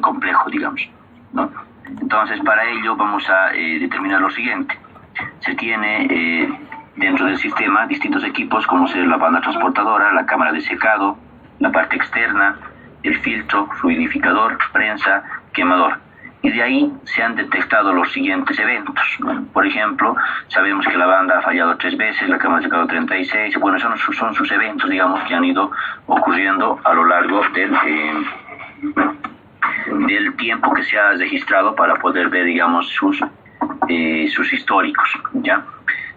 complejo, digamos, ¿no? Entonces, para ello vamos a determinar lo siguiente. Se tiene dentro del sistema distintos equipos, como ser la banda transportadora, la cámara de secado, la parte externa, el filtro, fluidificador, prensa, quemador. Y de ahí se han detectado los siguientes eventos. Bueno, por ejemplo, sabemos que la banda ha fallado 3 veces, la cámara de secado 36. Bueno, son sus eventos, digamos, que han ido ocurriendo a lo largo del tiempo que se ha registrado para poder ver, digamos, sus históricos, ¿ya?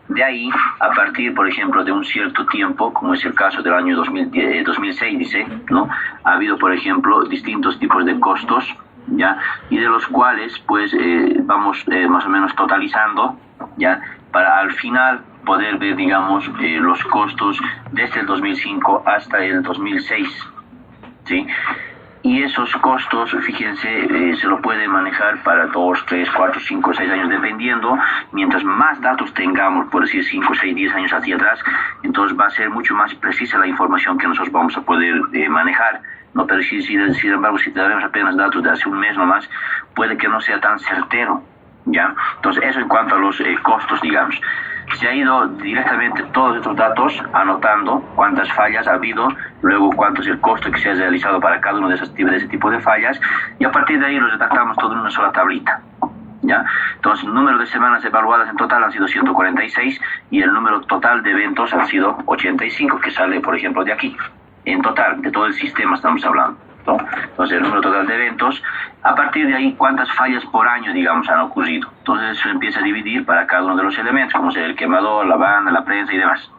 De ahí, a partir, por ejemplo, de un cierto tiempo, como es el caso del año 2006, dice, ¿no? Ha habido, por ejemplo, distintos tipos de costos, ¿ya? Y de los cuales, pues, vamos más o menos totalizando, ¿ya? Para al final poder ver, digamos, los costos desde el 2005 hasta el 2006, ¿sí? Y esos costos, fíjense, se lo puede manejar para 2, 3, 4, 5, 6 años, dependiendo. Mientras más datos tengamos, por decir 5, 6, 10 años hacia atrás, entonces va a ser mucho más precisa la información que nosotros vamos a poder manejar, ¿no? Pero sin embargo, si tenemos apenas datos de hace un mes nomás, puede que no sea tan certero, ¿ya? Entonces, eso en cuanto a los costos, digamos. Se ha ido directamente todos estos datos anotando cuántas fallas ha habido, luego cuánto es el costo que se ha realizado para cada uno de ese tipo de fallas, y a partir de ahí los redactamos todo en una sola tablita, ¿ya? Entonces, el número de semanas evaluadas en total han sido 146 y el número total de eventos han sido 85, que sale, por ejemplo, de aquí. En total, de todo el sistema estamos hablando, ¿no? Entonces, el número total de eventos. A partir de ahí, ¿cuántas fallas por año, digamos, han ocurrido? Entonces, eso empieza a dividir para cada uno de los elementos, como sea el quemador, la banda, la prensa y demás,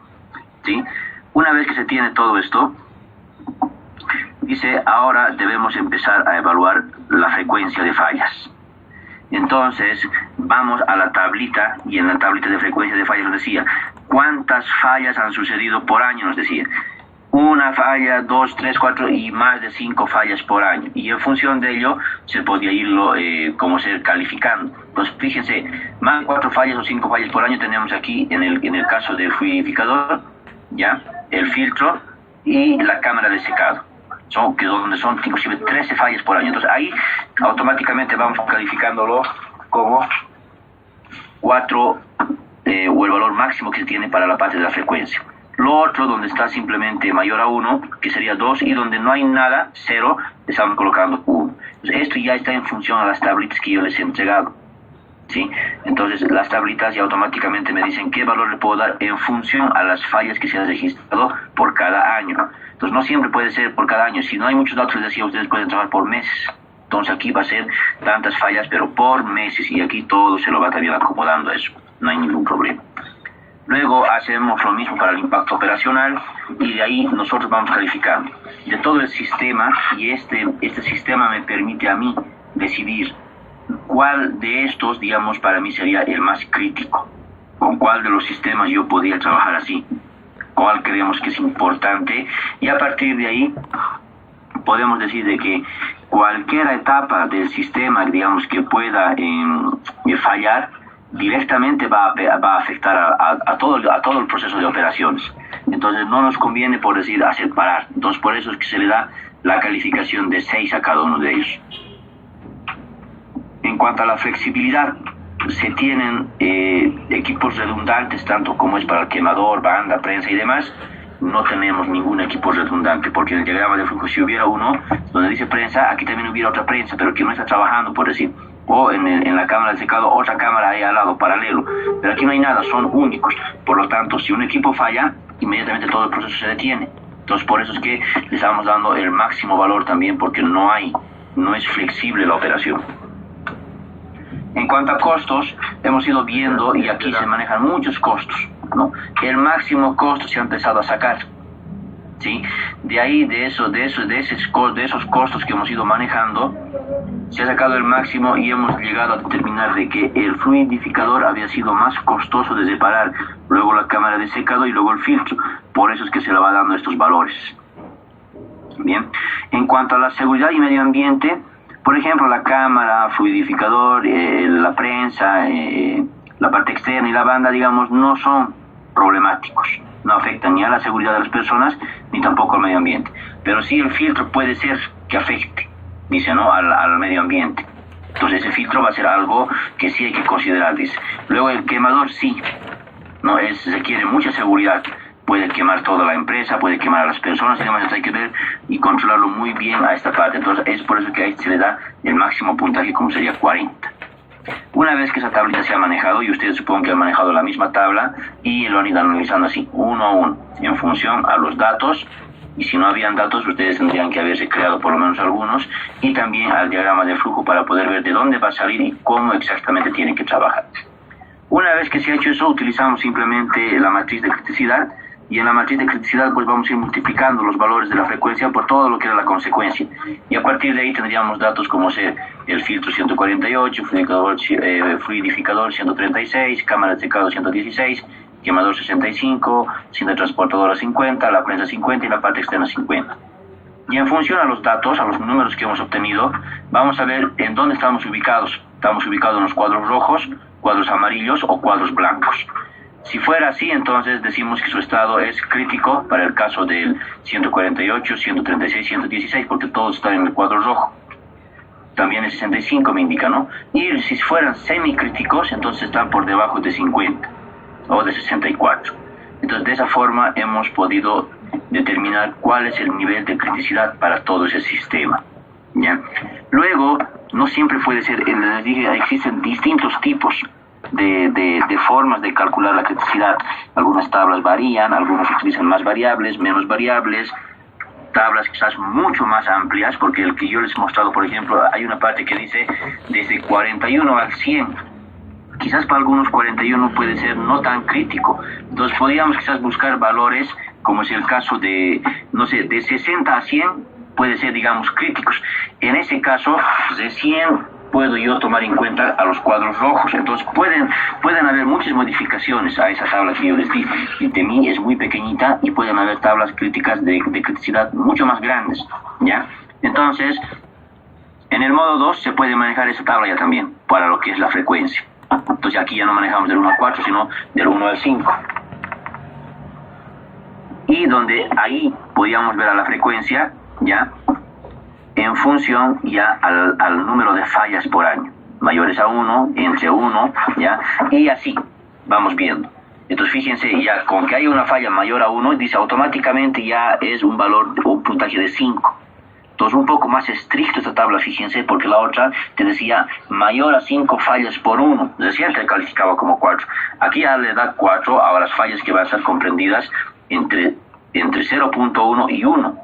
¿sí? Una vez que se tiene todo esto, dice, ahora debemos empezar a evaluar la frecuencia de fallas. Entonces, vamos a la tablita, y en la tablita de frecuencia de fallas nos decía, ¿cuántas fallas han sucedido por año? Nos decía. 1 falla, 2, 3, 4 y más de 5 fallas por año. Y en función de ello se podía irlo calificando. Entonces, fíjense, más de 4 fallas o 5 fallas por año tenemos aquí en el caso del fluidificador, ¿ya? El filtro y la cámara de secado. Donde son inclusive 13 fallas por año. Entonces, ahí automáticamente vamos calificándolo como 4 o el valor máximo que se tiene para la parte de la frecuencia. Lo otro, donde está simplemente mayor a 1, que sería 2, y donde no hay nada, 0, estamos colocando 1. Entonces, esto ya está en función a las tablitas que yo les he entregado, ¿sí? Entonces, las tablitas ya automáticamente me dicen qué valor le puedo dar en función a las fallas que se han registrado por cada año. Entonces, no siempre puede ser por cada año. Si no hay muchos datos, les decía, ustedes pueden trabajar por meses. Entonces, aquí va a ser tantas fallas, pero por meses, y aquí todo se lo va también acomodando a eso. No hay ningún problema. Luego hacemos lo mismo para el impacto operacional y de ahí nosotros vamos calificando de todo el sistema, y este sistema me permite a mí decidir cuál de estos, digamos, para mí sería el más crítico, con cuál de los sistemas yo podría trabajar así, cuál creemos que es importante, y a partir de ahí podemos decir de que cualquier etapa del sistema, digamos, que pueda fallar, directamente va a afectar a todo el proceso de operaciones. Entonces no nos conviene, por decir, hacer parar. Entonces por eso es que se le da la calificación de 6 a cada uno de ellos. En cuanto a la flexibilidad, se tienen equipos redundantes, tanto como es para el quemador, banda, prensa y demás. No tenemos ningún equipo redundante, porque en el diagrama de flujo, si hubiera uno donde dice prensa, aquí también hubiera otra prensa, pero que no está trabajando, por decir, o en la cámara de secado otra cámara ahí al lado, paralelo, pero aquí no hay nada, son únicos. Por lo tanto, si un equipo falla, inmediatamente todo el proceso se detiene. Entonces, por eso es que le estamos dando el máximo valor también, porque no es flexible la operación. En cuanto a costos, hemos ido viendo, y aquí se manejan muchos costos, ¿no? El máximo costo se ha empezado a sacar, ¿sí? De ahí, de esos costos que hemos ido manejando, se ha sacado el máximo y hemos llegado a determinar de que el fluidificador había sido más costoso de separar, luego la cámara de secado y luego el filtro. Por eso es que se le va dando estos valores. Bien, en cuanto a la seguridad y medio ambiente, por ejemplo, la cámara, fluidificador, la prensa, la parte externa y la banda, digamos, no son problemáticos. No afectan ni a la seguridad de las personas, ni tampoco al medio ambiente. Pero sí el filtro puede ser que afecte, dice, ¿no? Al medio ambiente. Entonces ese filtro va a ser algo que sí hay que considerar, dice. Luego el quemador sí, no requiere mucha seguridad. Puede quemar toda la empresa, puede quemar a las personas, y además hay que ver y controlarlo muy bien a esta parte. Entonces es por eso que ahí se le da el máximo puntaje, como sería 40. Una vez que esa tablita se ha manejado, y ustedes supongo que han manejado la misma tabla, y lo han ido analizando así, uno a uno, en función a los datos, y si no habían datos, ustedes tendrían que haberse creado por lo menos algunos, y también al diagrama de flujo para poder ver de dónde va a salir y cómo exactamente tienen que trabajar. Una vez que se ha hecho eso, utilizamos simplemente la matriz de criticidad, y en la matriz de criticidad pues vamos a ir multiplicando los valores de la frecuencia por todo lo que era la consecuencia, y a partir de ahí tendríamos datos como ser el filtro 148, fluidificador 136, cámara de secado 116, quemador 65, cinta transportadora 50, la prensa 50 y la parte externa 50. Y en función a los datos, a los números que hemos obtenido, vamos a ver en dónde estamos ubicados. Estamos ubicados en los cuadros rojos, cuadros amarillos o cuadros blancos. Si fuera así, entonces decimos que su estado es crítico para el caso del 148, 136, 116, porque todos están en el cuadro rojo. También el 65 me indica, ¿no? Y si fueran semicríticos, entonces están por debajo de 50 o de 64. Entonces, de esa forma hemos podido determinar cuál es el nivel de criticidad para todo ese sistema, ¿ya? Luego, no siempre puede ser, les dije, existen distintos tipos de formas de calcular la criticidad. Algunas tablas varían, algunos utilizan más variables, menos variables, tablas quizás mucho más amplias, porque el que yo les he mostrado, por ejemplo, hay una parte que dice desde 41 al 100. Quizás para algunos 41 puede ser no tan crítico. Entonces podríamos quizás buscar valores, como es el caso de, no sé, de 60 a 100 puede ser, digamos, críticos. En ese caso, de 100 puedo yo tomar en cuenta a los cuadros rojos. Entonces pueden haber muchas modificaciones a esa tabla que yo les di. De mí es muy pequeñita y pueden haber tablas críticas de criticidad mucho más grandes, ¿ya? Entonces, en el modo 2 se puede manejar esa tabla ya también, para lo que es la frecuencia. Entonces aquí ya no manejamos del 1 al 4, sino del 1 al 5. Y donde ahí podíamos ver a la frecuencia, ¿ya? En función ya al número de fallas por año. Mayores a 1, entre 1, ¿ya? Y así vamos viendo. Entonces fíjense, ya con que haya una falla mayor a 1, dice automáticamente ya es un valor, un puntaje de 5. Entonces un poco más estricto esta tabla, fíjense, porque la otra te decía mayor a 5 fallas por 1, decía que calificaba como 4. Aquí ya le da 4 a las fallas que van a ser comprendidas entre 0.1 y 1.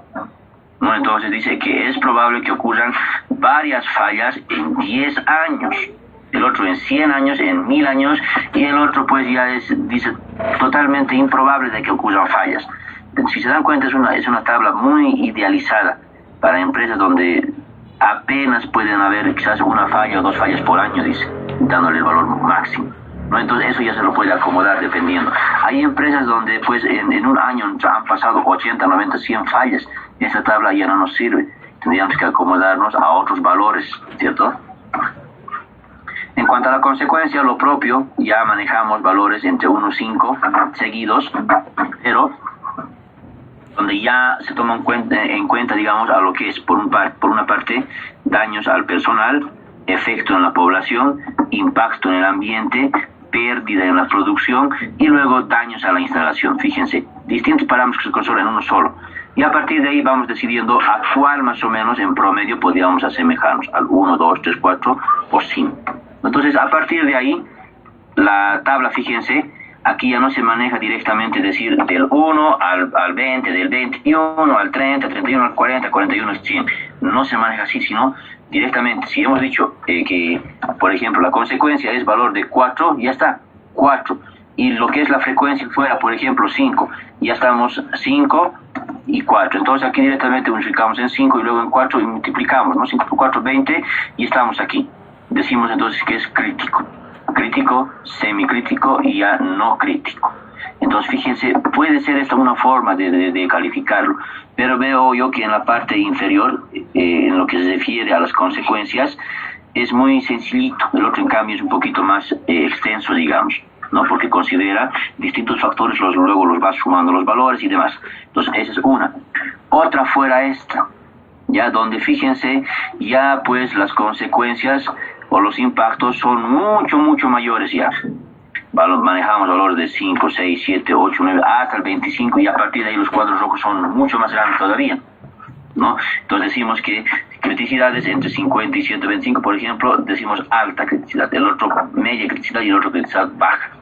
¿No? Entonces dice que es probable que ocurran varias fallas en 10 años, el otro en 100 años, en 1000 años, y el otro pues ya dice totalmente improbable de que ocurran fallas. Si se dan cuenta es una tabla muy idealizada para empresas donde apenas pueden haber quizás una falla o 2 fallas por año, dice, dándole el valor máximo, ¿no? Entonces eso ya se lo puede acomodar dependiendo. Hay empresas donde pues en un año han pasado 80, 90, 100 fallas. Esa tabla ya no nos sirve. Tendríamos que acomodarnos a otros valores, ¿cierto? En cuanto a la consecuencia, lo propio, ya manejamos valores entre 1 y 5 seguidos, pero donde ya se toma en cuenta, digamos, a lo que es por una parte daños al personal, efecto en la población, impacto en el ambiente, pérdida en la producción y luego daños a la instalación. Fíjense, distintos parámetros que se controlan en uno solo. Y a partir de ahí vamos decidiendo a cuál más o menos en promedio podríamos asemejarnos, al 1, 2, 3, 4 o 5. Entonces a partir de ahí, la tabla, fíjense, aquí ya no se maneja directamente, decir, del 1 al 20, del 21 al 30, 31 al 40, 41 al 100. No se maneja así, sino directamente. Si hemos dicho que, por ejemplo, la consecuencia es valor de 4, ya está, 4. Y lo que es la frecuencia fuera, por ejemplo, 5. Ya estamos 5 y 4. Entonces aquí directamente unificamos en 5 y luego en 4 y multiplicamos, ¿no? 5 por 4, 20 y estamos aquí. Decimos entonces que es crítico. Crítico, semicrítico y ya no crítico. Entonces fíjense, puede ser esta una forma de calificarlo, pero veo yo que en la parte inferior, en lo que se refiere a las consecuencias, es muy sencillito. El otro en cambio es un poquito más extenso, digamos, ¿no? Porque considera distintos factores, luego los va sumando los valores y demás. Entonces esa es una. Otra fuera esta, ya donde fíjense, ya pues las consecuencias o los impactos son mucho mayores ya. Manejamos valores de 5, 6, 7, 8, 9, hasta el 25 y a partir de ahí los cuadros rojos son mucho más grandes todavía, ¿no? Entonces decimos que criticidades entre 50 y 125, por ejemplo, decimos alta criticidad, el otro media criticidad y el otro criticidad baja.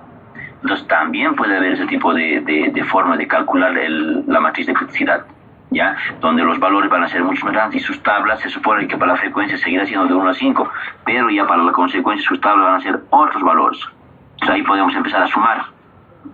Entonces también puede haber ese tipo de forma de calcular la matriz de criticidad, ¿ya? Donde los valores van a ser mucho más grandes y sus tablas se supone que para la frecuencia seguirá siendo de 1 a 5, pero ya para la consecuencia sus tablas van a ser otros valores. Entonces ahí podemos empezar a sumar,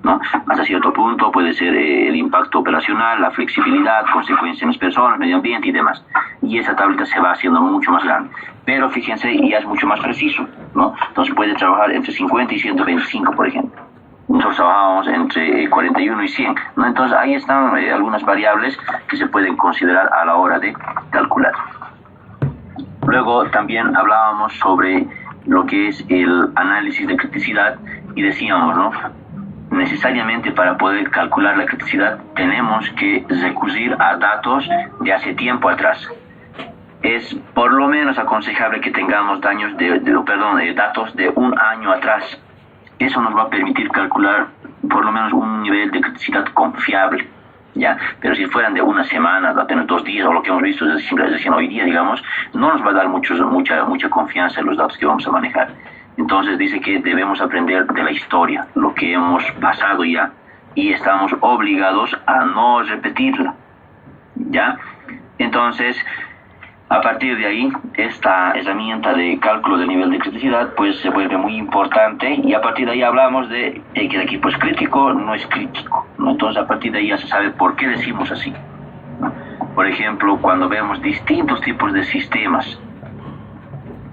¿no? Hasta cierto punto puede ser el impacto operacional, la flexibilidad, consecuencias en las personas, medio ambiente y demás. Y esa tablita se va haciendo mucho más grande. Pero fíjense, ya es mucho más preciso, ¿no? Entonces puede trabajar entre 50 y 125, por ejemplo. Nosotros trabajábamos entre 41 y 100, ¿no? Entonces ahí están algunas variables que se pueden considerar a la hora de calcular. Luego también hablábamos sobre lo que es el análisis de criticidad y decíamos, ¿no? Necesariamente para poder calcular la criticidad tenemos que recurrir a datos de hace tiempo atrás. Es por lo menos aconsejable que tengamos datos de un año atrás. Eso nos va a permitir calcular por lo menos un nivel de criticidad confiable, ¿ya? Pero si fueran de una semana, apenas 2 días, o lo que hemos visto recién hoy día, digamos, no nos va a dar mucha confianza en los datos que vamos a manejar. Entonces dice que debemos aprender de la historia, lo que hemos pasado ya, y estamos obligados a no repetirla, ¿ya? Entonces, a partir de ahí, esta herramienta de cálculo del nivel de criticidad pues se vuelve muy importante y a partir de ahí hablamos de que el equipo es crítico, no es crítico, ¿no? Entonces a partir de ahí ya se sabe por qué decimos así, ¿no? Por ejemplo, cuando vemos distintos tipos de sistemas,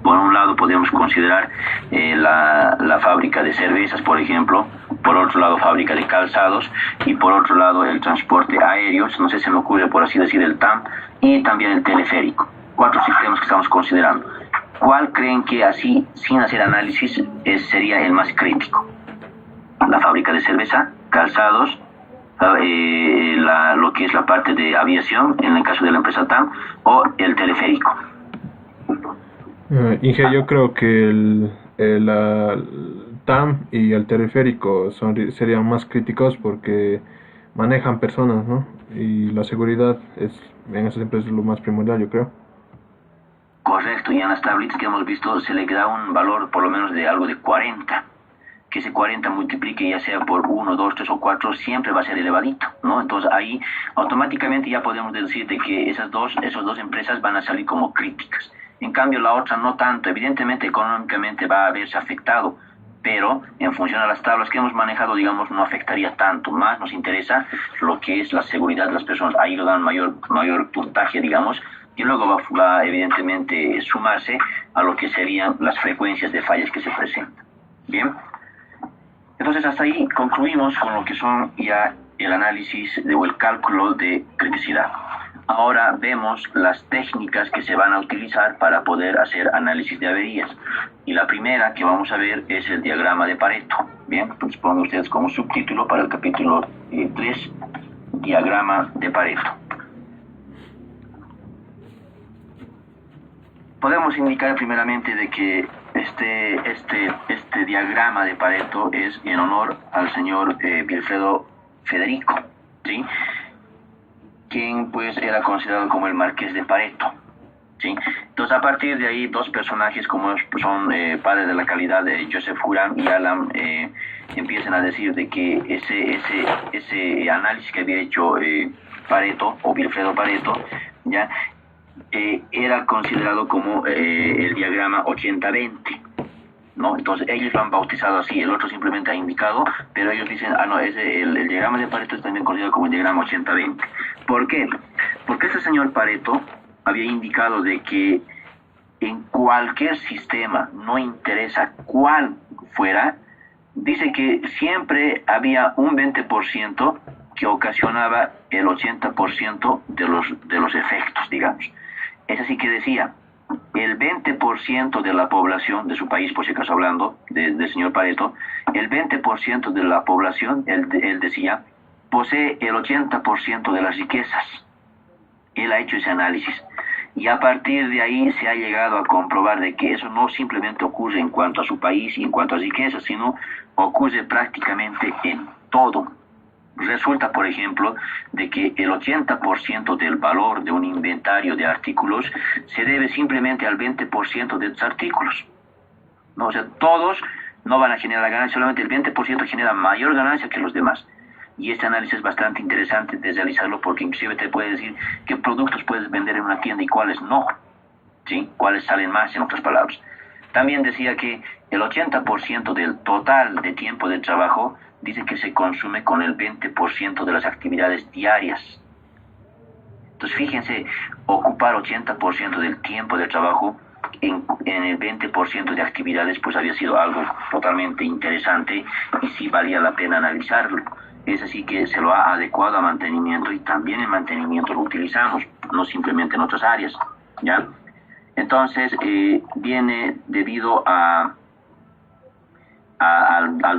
por un lado podemos considerar la fábrica de cervezas, por ejemplo, por otro lado fábrica de calzados y por otro lado el transporte aéreo, no sé, se me ocurre por así decir el TAM y también el teleférico. 4 sistemas que estamos considerando. ¿Cuál creen que así, sin hacer análisis, sería el más crítico? La fábrica de cerveza, calzados, lo que es la parte de aviación, en el caso de la empresa TAM, o el teleférico. Inge, yo creo que el TAM y el teleférico serían más críticos porque manejan personas, ¿no? Y la seguridad en esas empresas es lo más primordial, yo creo. Correcto, y en las tablitas que hemos visto se le da un valor por lo menos de algo de 40. Que ese 40 multiplique ya sea por 1, 2, 3 o 4, siempre va a ser elevadito, ¿no? Entonces ahí automáticamente ya podemos decir de que esas dos empresas van a salir como críticas. En cambio la otra no tanto, evidentemente económicamente va a verse afectado, pero en función a las tablas que hemos manejado, digamos, no afectaría tanto. Más nos interesa lo que es la seguridad de las personas, ahí lo dan mayor puntaje, digamos, y luego va evidentemente sumarse a lo que serían las frecuencias de fallas que se presentan. Bien, entonces hasta ahí concluimos con lo que son ya el análisis o el cálculo de criticidad. Ahora vemos las técnicas que se van a utilizar para poder hacer análisis de averías. Y la primera que vamos a ver es el diagrama de Pareto. Bien, entonces pongan ustedes como subtítulo para el capítulo 3, diagrama de Pareto. Podemos indicar primeramente de que este diagrama de Pareto es en honor al señor Vilfredo Federico, ¿sí? Quien pues era considerado como el Marqués de Pareto, ¿sí? Entonces a partir de ahí 2 personajes como son padres de la calidad de Joseph Juran y Alan empiezan a decir de que ese análisis que había hecho Pareto o Vilfredo Pareto ya era considerado como el diagrama 80-20, ¿no? Entonces ellos lo han bautizado así, el otro simplemente ha indicado, pero ellos dicen, el diagrama de Pareto es también considerado como el diagrama 80-20. ¿Por qué? Porque ese señor Pareto había indicado de que en cualquier sistema, no interesa cuál fuera, dice que siempre había un 20% que ocasionaba el 80% de los efectos, digamos. Es así que decía, el 20% de la población de su país, por si acaso hablando del señor Pareto, el 20% de la población, él decía, posee el 80% de las riquezas. Él ha hecho ese análisis. Y a partir de ahí se ha llegado a comprobar de que eso no simplemente ocurre en cuanto a su país y en cuanto a riqueza, sino ocurre prácticamente en todo. Resulta, por ejemplo, de que el 80% del valor de un inventario de artículos se debe simplemente al 20% de esos artículos, ¿no? O sea, todos no van a generar ganancia, solamente el 20% genera mayor ganancia que los demás. Y este análisis es bastante interesante de realizarlo porque inclusive te puede decir qué productos puedes vender en una tienda y cuáles no, ¿sí? Cuáles salen más, en otras palabras. También decía que el 80% del total de tiempo de trabajo dice que se consume con el 20% de las actividades diarias. Entonces fíjense, ocupar 80% del tiempo de trabajo en el 20% de actividades pues había sido algo totalmente interesante y sí valía la pena analizarlo. Es así que se lo ha adecuado a mantenimiento y también en mantenimiento lo utilizamos, no simplemente en otras áreas, ¿ya? Entonces viene debido al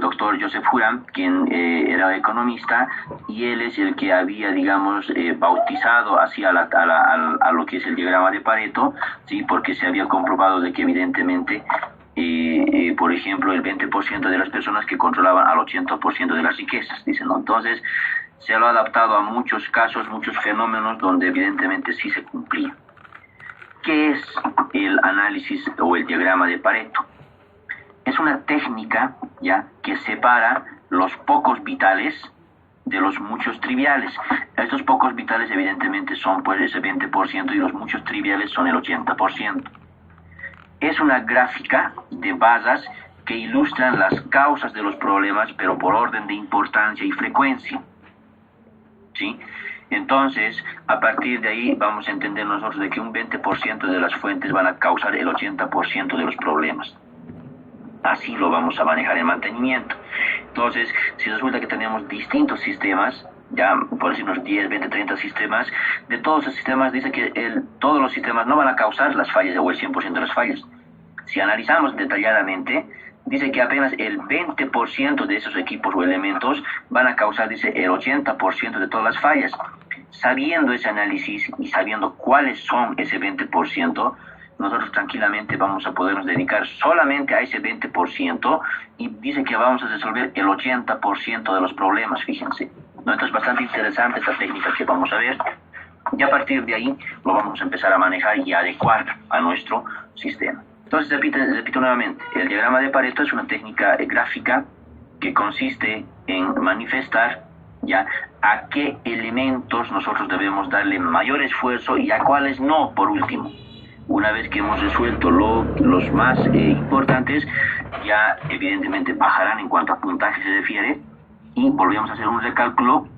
doctor Joseph Huram, quien era economista, y él es el que había, digamos, bautizado así a lo que es el diagrama de Pareto, ¿sí? Porque se había comprobado de que evidentemente, por ejemplo, el 20% de las personas que controlaban al 80% de las riquezas, dicen, ¿no? Entonces, se lo ha adaptado a muchos casos, muchos fenómenos donde evidentemente sí se cumplía. ¿Qué es el análisis o el diagrama de Pareto? Es una técnica, ¿ya?, que separa los pocos vitales de los muchos triviales. Estos pocos vitales evidentemente son pues ese 20% y los muchos triviales son el 80%. Es una gráfica de bazas que ilustran las causas de los problemas, pero por orden de importancia y frecuencia, ¿sí? Entonces, a partir de ahí vamos a entender nosotros de que un 20% de las fuentes van a causar el 80% de los problemas. Así lo vamos a manejar en mantenimiento. Entonces, si resulta que tenemos distintos sistemas, ya por decir unos 10, 20, 30 sistemas, de todos esos sistemas dice que todos los sistemas no van a causar las fallas o el 100% de las fallas. Si analizamos detalladamente, dice que apenas el 20% de esos equipos o elementos van a causar, dice, el 80% de todas las fallas. Sabiendo ese análisis y sabiendo cuáles son ese 20%, nosotros tranquilamente vamos a podernos dedicar solamente a ese 20% y dice que vamos a resolver el 80% de los problemas, fíjense, ¿no? Entonces, bastante interesante esta técnica que vamos a ver. Y a partir de ahí lo vamos a empezar a manejar y a adecuar a nuestro sistema. Entonces, repito nuevamente, el diagrama de Pareto es una técnica gráfica que consiste en manifestar ya a qué elementos nosotros debemos darle mayor esfuerzo y a cuáles no, por último. Una vez que hemos resuelto los más importantes, ya evidentemente bajarán en cuanto a puntaje se refiere y volvemos a hacer un recálculo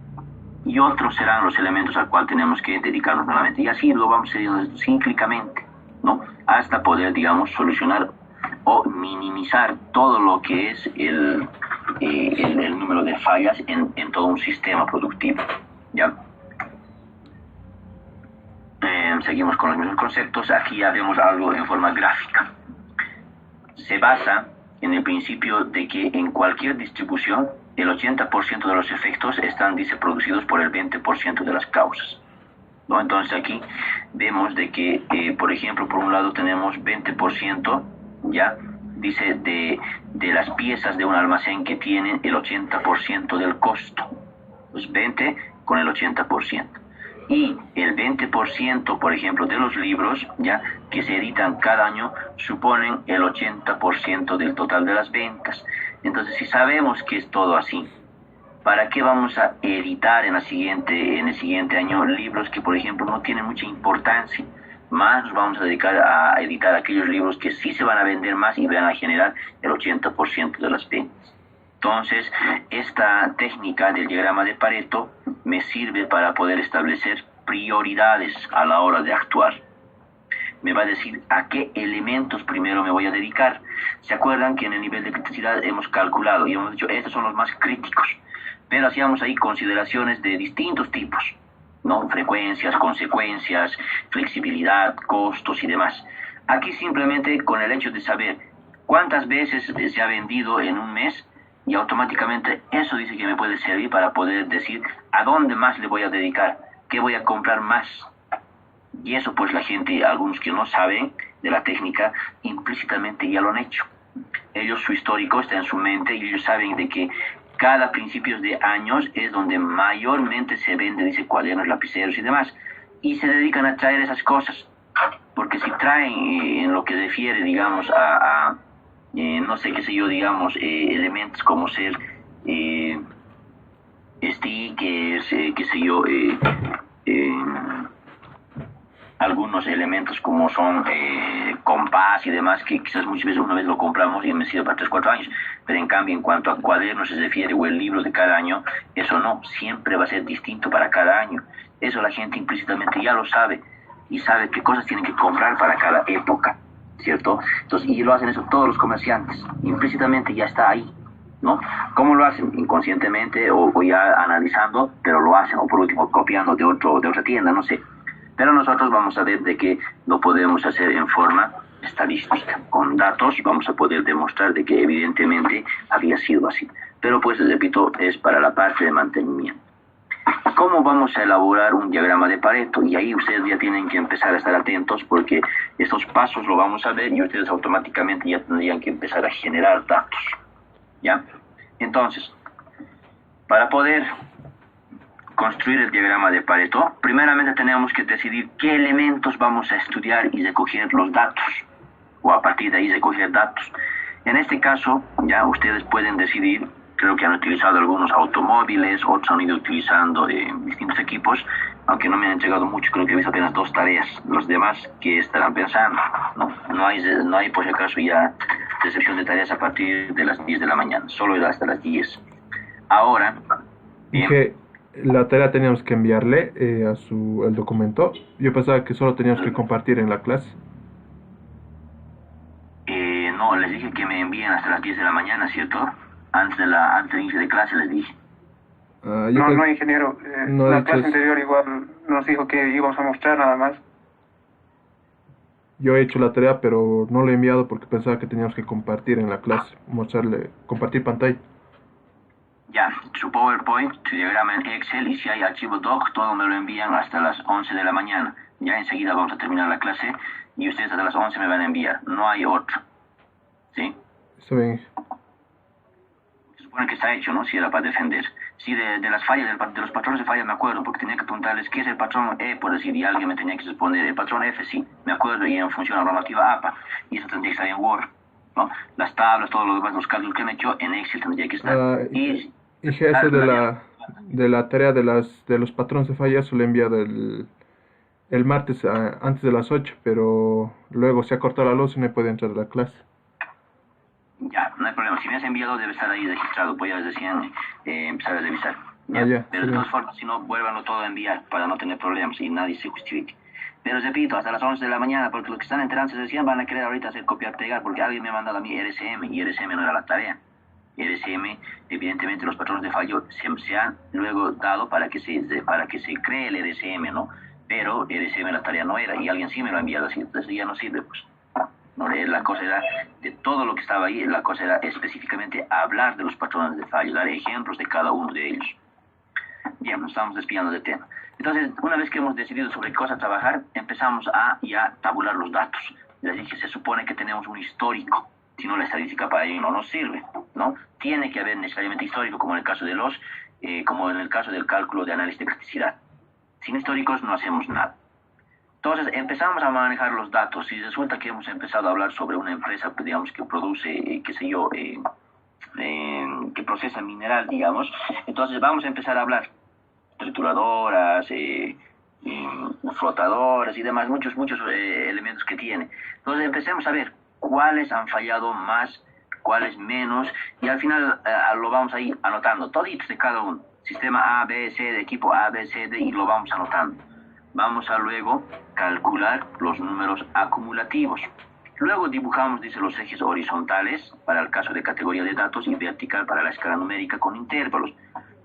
y otros serán los elementos al cual tenemos que dedicarnos nuevamente. Y así lo vamos haciendo cíclicamente, ¿no? Hasta poder, digamos, solucionar o minimizar todo lo que es el número de fallas en todo un sistema productivo, ¿ya? Seguimos con los mismos conceptos. Aquí ya vemos algo en forma gráfica. Se basa en el principio de que en cualquier distribución el 80% de los efectos están, dice, producidos por el 20% de las causas, ¿no? Entonces aquí vemos de que, por ejemplo, por un lado tenemos 20%, ya, dice, de las piezas de un almacén que tienen el 80% del costo. Pues 20 con el 80%. Y el 20%, por ejemplo, de los libros, ya, que se editan cada año, suponen el 80% del total de las ventas. Entonces, si sabemos que es todo así, ¿para qué vamos a editar en el siguiente año libros que, por ejemplo, no tienen mucha importancia? Más nos vamos a dedicar a editar aquellos libros que sí se van a vender más y van a generar el 80% de las ventas. Entonces, esta técnica del diagrama de Pareto me sirve para poder establecer prioridades a la hora de actuar. Me va a decir a qué elementos primero me voy a dedicar. ¿Se acuerdan que en el nivel de criticidad hemos calculado y hemos dicho estos son los más críticos? Pero hacíamos ahí consideraciones de distintos tipos, ¿no? Frecuencias, consecuencias, flexibilidad, costos y demás. Aquí simplemente con el hecho de saber cuántas veces se ha vendido en un mes, y automáticamente eso dice que me puede servir para poder decir a dónde más le voy a dedicar, qué voy a comprar más, Y eso pues la gente, algunos que no saben de la técnica, implícitamente ya lo han hecho. Ellos, su histórico está en su mente y ellos saben de que cada principios de años es donde mayormente se vende, dice, cuadernos, lapiceros y demás. Y se dedican a traer esas cosas. Porque si traen en lo que refiere, digamos, no sé qué sé yo, digamos, elementos como ser eh, stickers, qué sé yo, eh, algunos elementos como son compás y demás, que quizás muchas veces una vez lo compramos y me sirve para 3 4 años, pero en cambio en cuanto a cuadernos se refiere o el libro de cada año, eso no, siempre va a ser distinto para cada año. Eso la gente implícitamente ya lo sabe y sabe qué cosas tienen que comprar para cada época, ¿cierto? Entonces, y lo hacen eso todos los comerciantes, implícitamente ya está ahí, ¿no? ¿Cómo lo hacen? Inconscientemente o ya analizando, pero lo hacen, o por último copiando de otra tienda, no sé. Pero nosotros vamos a ver de que lo podemos hacer en forma estadística. Con datos vamos a poder demostrar de que evidentemente había sido así. Pero pues, repito, es para la parte de mantenimiento. ¿Cómo vamos a elaborar un diagrama de Pareto? Y ahí ustedes ya tienen que empezar a estar atentos porque estos pasos lo vamos a ver y ustedes automáticamente ya tendrían que empezar a generar datos. ¿Ya? Entonces, para poder construir el diagrama de Pareto, primeramente tenemos que decidir qué elementos vamos a estudiar y recoger los datos, o a partir de ahí recoger datos. En este caso, ya ustedes pueden decidir, creo que han utilizado algunos automóviles, otros han ido utilizando distintos equipos, aunque no me han entregado mucho, creo que he visto apenas 2 tareas, los demás que estarán pensando, no hay por si acaso ya recepción de tareas a partir de las 10 de la mañana, solo hasta las 10. Ahora, bien. Que la tarea teníamos que enviarle el documento. Yo pensaba que solo teníamos que compartir en la clase. No, les dije que me envíen hasta las 10 de la mañana, ¿cierto? Antes del inicio de clase les dije. No, ingeniero. No, La clase anterior igual nos dijo que íbamos a mostrar nada más. Yo he hecho la tarea, pero no la he enviado porque pensaba que teníamos que compartir en la clase, compartir pantalla. Ya, su PowerPoint, su diagrama en Excel y si hay archivo doc, todo me lo envían hasta las 11 de la mañana. Ya enseguida vamos a terminar la clase y ustedes hasta las 11 me van a enviar. No hay otro. ¿Sí? Está bien. Se supone que está hecho, ¿no? Si era para defender. Sí, de las fallas, de los patrones de fallas me acuerdo, porque tenía que preguntarles qué es el patrón E, por decir, y alguien me tenía que responder. El patrón F, sí, me acuerdo, y en función a la normativa APA. Y eso tendría que estar en Word, ¿no? Las tablas, todo lo demás, los cálculos que me he hecho, en Excel tendría que estar. Y eso de la tarea de los patrones de fallas se lo he enviado el martes antes de las 8, pero luego se ha cortado la luz y no puede entrar a la clase. Ya, no hay problema. Si me has enviado, debe estar ahí registrado. Voy a decían empezar a revisar. ¿Ya? Ya, Pero de todas formas, si no, vuélvanlo todo a enviar para no tener problemas y nadie se justifique. Pero repito, hasta las 11 de la mañana, porque los que están enterando se decían van a querer ahorita hacer copiar-pegar, porque alguien me ha mandado a mí RSM y RSM no era la tarea. RSM, evidentemente los patrones de fallo se han luego dado para que se cree el RSM, ¿no? Pero RSM la tarea no era y alguien sí me lo ha enviado así, entonces ya no sirve, pues. No, la cosa era, de todo lo que estaba ahí, la cosa era específicamente hablar de los patrones de fallo, dar ejemplos de cada uno de ellos. Bien, nos estamos desviando del tema. Entonces, una vez que hemos decidido sobre qué cosa trabajar, empezamos a ya tabular los datos. Les dije, se supone que tenemos un histórico, si no la estadística para ello no nos sirve, ¿no? Tiene que haber necesariamente histórico, como en el caso de como en el caso del cálculo de análisis de criticidad. Sin históricos no hacemos nada. Entonces empezamos a manejar los datos y resulta que hemos empezado a hablar sobre una empresa, digamos, que produce, qué sé yo, que procesa mineral, digamos. Entonces vamos a empezar a hablar trituradoras, flotadoras y demás, muchos elementos que tiene. Entonces empecemos a ver cuáles han fallado más, cuáles menos, y al final lo vamos a ir anotando, toditos de cada uno. Sistema A, B, C, de equipo A, B, C, D, y lo vamos anotando. Vamos a luego calcular los números acumulativos. Luego dibujamos, dice, los ejes horizontales para el caso de categoría de datos y vertical para la escala numérica con intervalos.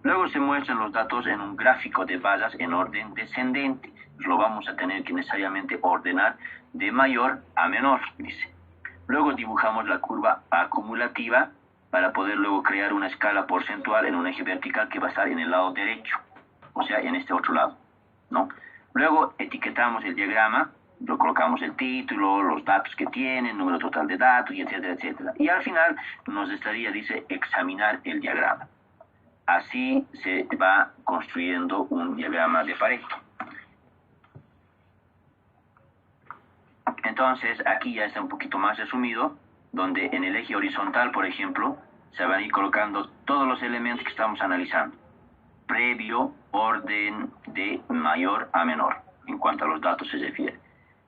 Luego se muestran los datos en un gráfico de barras en orden descendente. Lo vamos a tener que necesariamente ordenar de mayor a menor, dice. Luego dibujamos la curva acumulativa para poder luego crear una escala porcentual en un eje vertical que va a estar en el lado derecho, o sea, en este otro lado, ¿no? Luego etiquetamos el diagrama, lo colocamos el título, los datos que tiene, el número total de datos, y etcétera, etcétera. Y al final nos estaría, dice, examinar el diagrama. Así se va construyendo un diagrama de Pareto. Entonces, aquí ya está un poquito más resumido, donde en el eje horizontal, por ejemplo, se van a ir colocando todos los elementos que estamos analizando, previo orden de mayor a menor, en cuanto a los datos se refiere.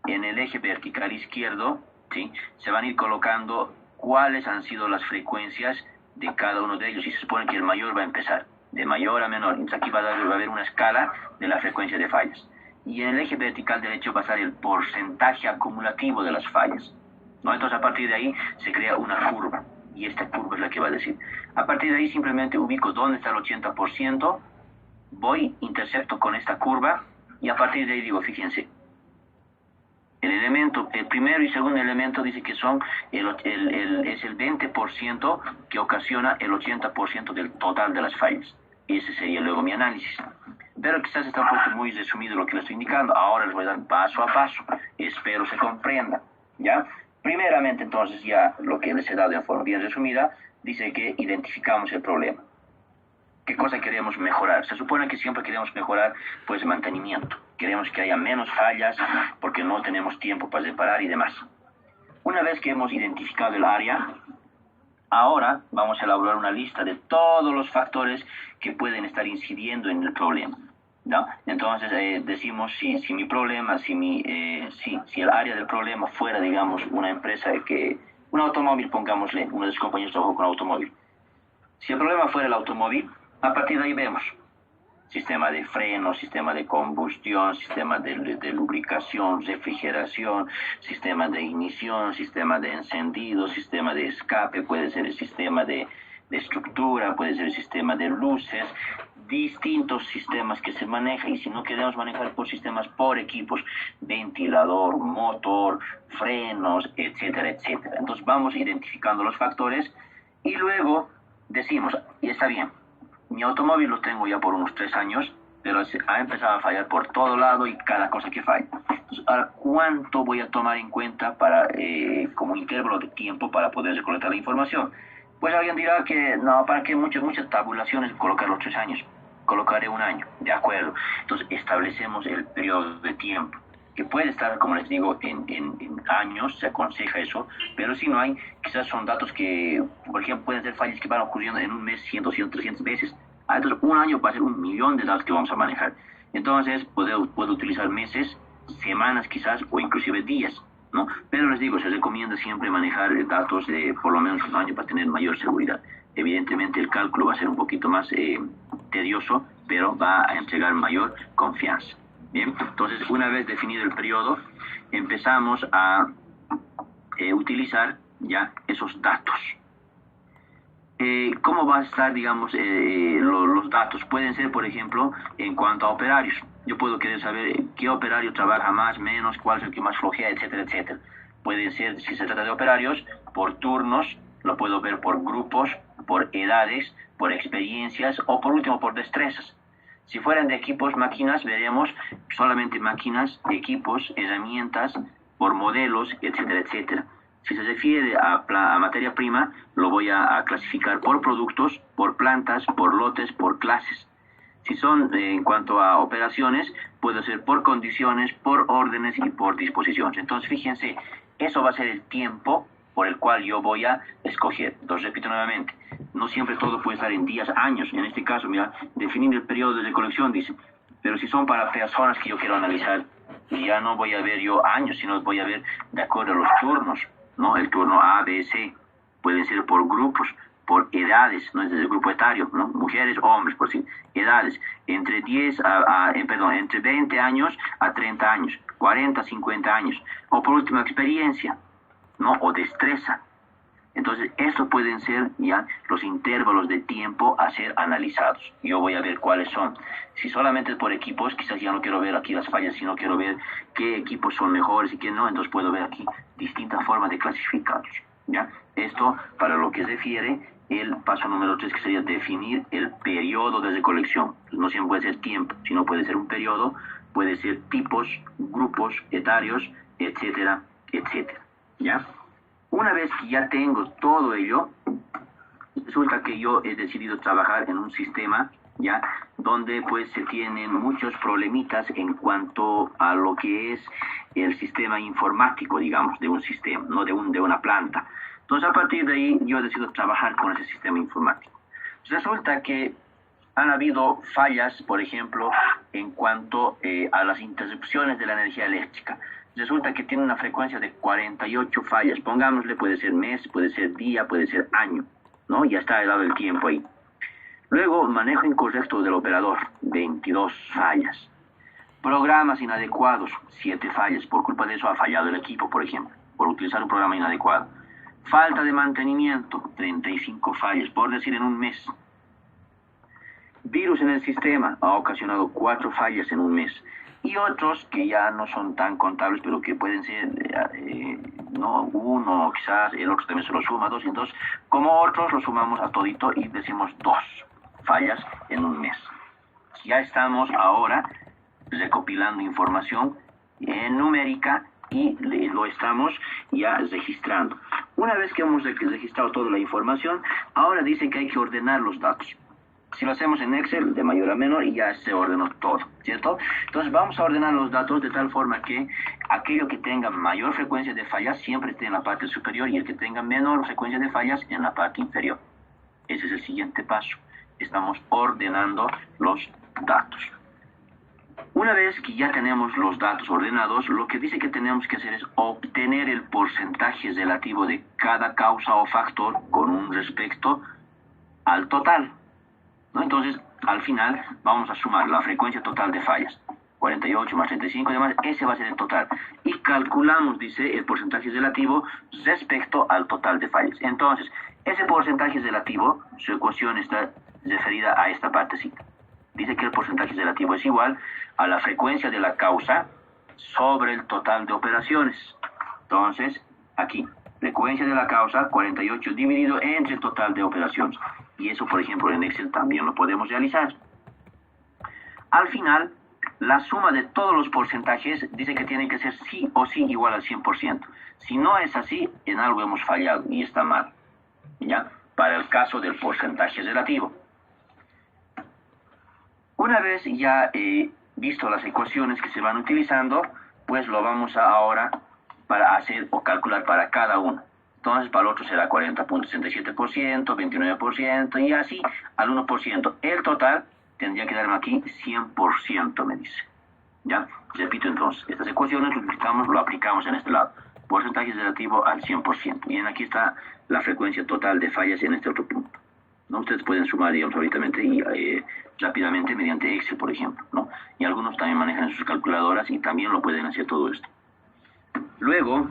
En el eje vertical izquierdo, ¿sí?, se van a ir colocando cuáles han sido las frecuencias de cada uno de ellos, y se supone que el mayor va a empezar de mayor a menor. Entonces aquí va a haber una escala de la frecuencia de fallas. Y en el eje vertical derecho va a estar el porcentaje acumulativo de las fallas, ¿no? Entonces a partir de ahí se crea una curva, y esta curva es la que va a decir. A partir de ahí simplemente ubico dónde está el 80%, voy, intercepto con esta curva, y a partir de ahí digo, fíjense, el primero y segundo elemento dice que son es el 20% que ocasiona el 80% del total de las fallas. Ese sería luego mi análisis. Pero quizás está un poco muy resumido lo que les estoy indicando. Ahora les voy a dar paso a paso. Espero se comprenda, ¿ya? Primeramente, entonces, ya lo que les he dado de forma bien resumida, dice que identificamos el problema. ¿Qué cosa queremos mejorar? Se supone que siempre queremos mejorar, pues, mantenimiento. Queremos que haya menos fallas porque no tenemos tiempo para reparar y demás. Una vez que hemos identificado el área, ahora vamos a elaborar una lista de todos los factores que pueden estar incidiendo en el problema, ¿no? Entonces decimos si mi problema, si el área del problema fuera, digamos, una empresa un automóvil, pongámosle, uno de sus compañeros trabajó con automóvil. Si el problema fuera el automóvil, a partir de ahí vemos sistema de freno, sistema de combustión, sistema de lubricación, refrigeración, sistema de ignición, sistema de encendido, sistema de escape, puede ser el sistema de estructura, puede ser el sistema de luces, distintos sistemas que se manejan. Y si no queremos manejar por sistemas, por equipos, ventilador, motor, frenos, etcétera, etcétera. Entonces vamos identificando los factores y luego decimos, y está bien, mi automóvil lo tengo ya por unos 3 años, pero ha empezado a fallar por todo lado y cada cosa que falla. Entonces, ahora, ¿cuánto voy a tomar en cuenta como intervalo de tiempo para poder recolectar la información? Pues alguien dirá que no, ¿para qué muchas tabulaciones colocar los 3 años? Colocaré 1 año, de acuerdo. Entonces establecemos el periodo de tiempo, que puede estar, como les digo, en años, se aconseja eso, pero si no hay, quizás son datos que, por ejemplo, pueden ser fallas que van ocurriendo en un mes 100, 200, 300 veces. Entonces 1 año va a ser 1.000.000 de datos que vamos a manejar. Entonces puedo utilizar meses, semanas quizás, o inclusive días, ¿no? Pero les digo, se recomienda siempre manejar datos de por lo menos 1 año para tener mayor seguridad. Evidentemente el cálculo va a ser un poquito más tedioso, pero va a entregar mayor confianza. Bien, entonces una vez definido el periodo, empezamos a utilizar ya esos datos. ¿Cómo va a estar, digamos, los datos? Pueden ser, por ejemplo, en cuanto a operarios. Yo puedo querer saber qué operario trabaja más, menos, cuál es el que más flojea, etcétera, etcétera. Puede ser, si se trata de operarios, por turnos, lo puedo ver por grupos, por edades, por experiencias o por último por destrezas. Si fueran de equipos, máquinas, veremos solamente máquinas, equipos, herramientas, por modelos, etcétera, etcétera. Si se refiere a materia prima, lo voy a clasificar por productos, por plantas, por lotes, por clases. Si son en cuanto a operaciones, puede ser por condiciones, por órdenes y por disposiciones. Entonces, fíjense, eso va a ser el tiempo por el cual yo voy a escoger. Entonces, repito nuevamente, no siempre todo puede estar en días, años. En este caso, mira, definir el periodo de recolección, dice. Pero si son para personas que yo quiero analizar, ya no voy a ver yo años, sino voy a ver de acuerdo a los turnos, ¿no? El turno A, B, C. Pueden ser por grupos, por edades, no es desde el grupo etario, ¿no? Mujeres, hombres, por sí. Edades, entre 20 años a 30 años, 40, 50 años. O por último, experiencia, ¿no? O destreza. Entonces, estos pueden ser ya los intervalos de tiempo a ser analizados. Yo voy a ver cuáles son. Si solamente es por equipos, quizás ya no quiero ver aquí las fallas, sino quiero ver qué equipos son mejores y qué no. Entonces puedo ver aquí distintas formas de clasificarlos, ¿ya? Esto para lo que se refiere el paso número 3, que sería definir el periodo de recolección. Pues no siempre puede ser tiempo, sino puede ser un periodo puede ser tipos, grupos etarios, etcétera, etcétera. ¿Ya? Una vez que ya tengo todo ello, resulta que yo he decidido trabajar en un sistema, ya, donde pues se tienen muchos problemitas en cuanto a lo que es el sistema informático, digamos, de un sistema, no de una planta. Entonces, a partir de ahí, yo he decidido trabajar con ese sistema informático. Resulta que han habido fallas, por ejemplo, en cuanto a las interrupciones de la energía eléctrica. Resulta que tiene una frecuencia de 48 fallas. Pongámosle, puede ser mes, puede ser día, puede ser año, ¿no? Ya está dado el tiempo ahí. Luego, manejo incorrecto del operador, 22 fallas. Programas inadecuados, 7 fallas. Por culpa de eso ha fallado el equipo, por ejemplo, por utilizar un programa inadecuado. Falta de mantenimiento, 35 fallas, por decir en un mes. Virus en el sistema ha ocasionado 4 fallas en un mes. Y otros que ya no son tan contables, pero que pueden ser, no, uno, quizás el otro también se lo suma, 2, y entonces, como otros, lo sumamos a todito y decimos 2 fallas en un mes. Ya estamos ahora recopilando información numérica y lo estamos ya registrando. Una vez que hemos registrado toda la información, ahora dice que hay que ordenar los datos. Si lo hacemos en Excel, de mayor a menor, y ya se ordenó todo, ¿cierto? Entonces vamos a ordenar los datos de tal forma que aquello que tenga mayor frecuencia de fallas siempre esté en la parte superior y el que tenga menor frecuencia de fallas en la parte inferior. Ese es el siguiente paso. Estamos ordenando los datos. Una vez que ya tenemos los datos ordenados, lo que dice que tenemos que hacer es obtener el porcentaje relativo de cada causa o factor con un respecto al total, ¿no? Entonces, al final, vamos a sumar la frecuencia total de fallas, 48 más 35 y demás, ese va a ser el total. Y calculamos, dice, el porcentaje relativo respecto al total de fallas. Entonces, ese porcentaje relativo, su ecuación está referida a esta partecita. Dice que el porcentaje relativo es igual a la frecuencia de la causa sobre el total de operaciones. Entonces, aquí, frecuencia de la causa, 48 dividido entre el total de operaciones. Y eso, por ejemplo, en Excel también lo podemos realizar. Al final, la suma de todos los porcentajes dice que tiene que ser sí o sí igual al 100%. Si no es así, en algo hemos fallado y está mal, ¿ya? Para el caso del porcentaje relativo. Una vez ya visto las ecuaciones que se van utilizando, pues lo vamos a ahora para hacer o calcular para cada uno. Entonces, para el otro será 40.67%, 29% y así al 1%. El total tendría que darme aquí 100%, me dice. ¿Ya? Repito entonces, estas ecuaciones lo aplicamos en este lado. Porcentaje relativo al 100%. Y aquí está la frecuencia total de fallas en este otro punto, ¿no? Ustedes pueden sumar, digamos, ahorita y rápidamente mediante Excel, por ejemplo, ¿no? Y algunos también manejan sus calculadoras y también lo pueden hacer todo esto. Luego,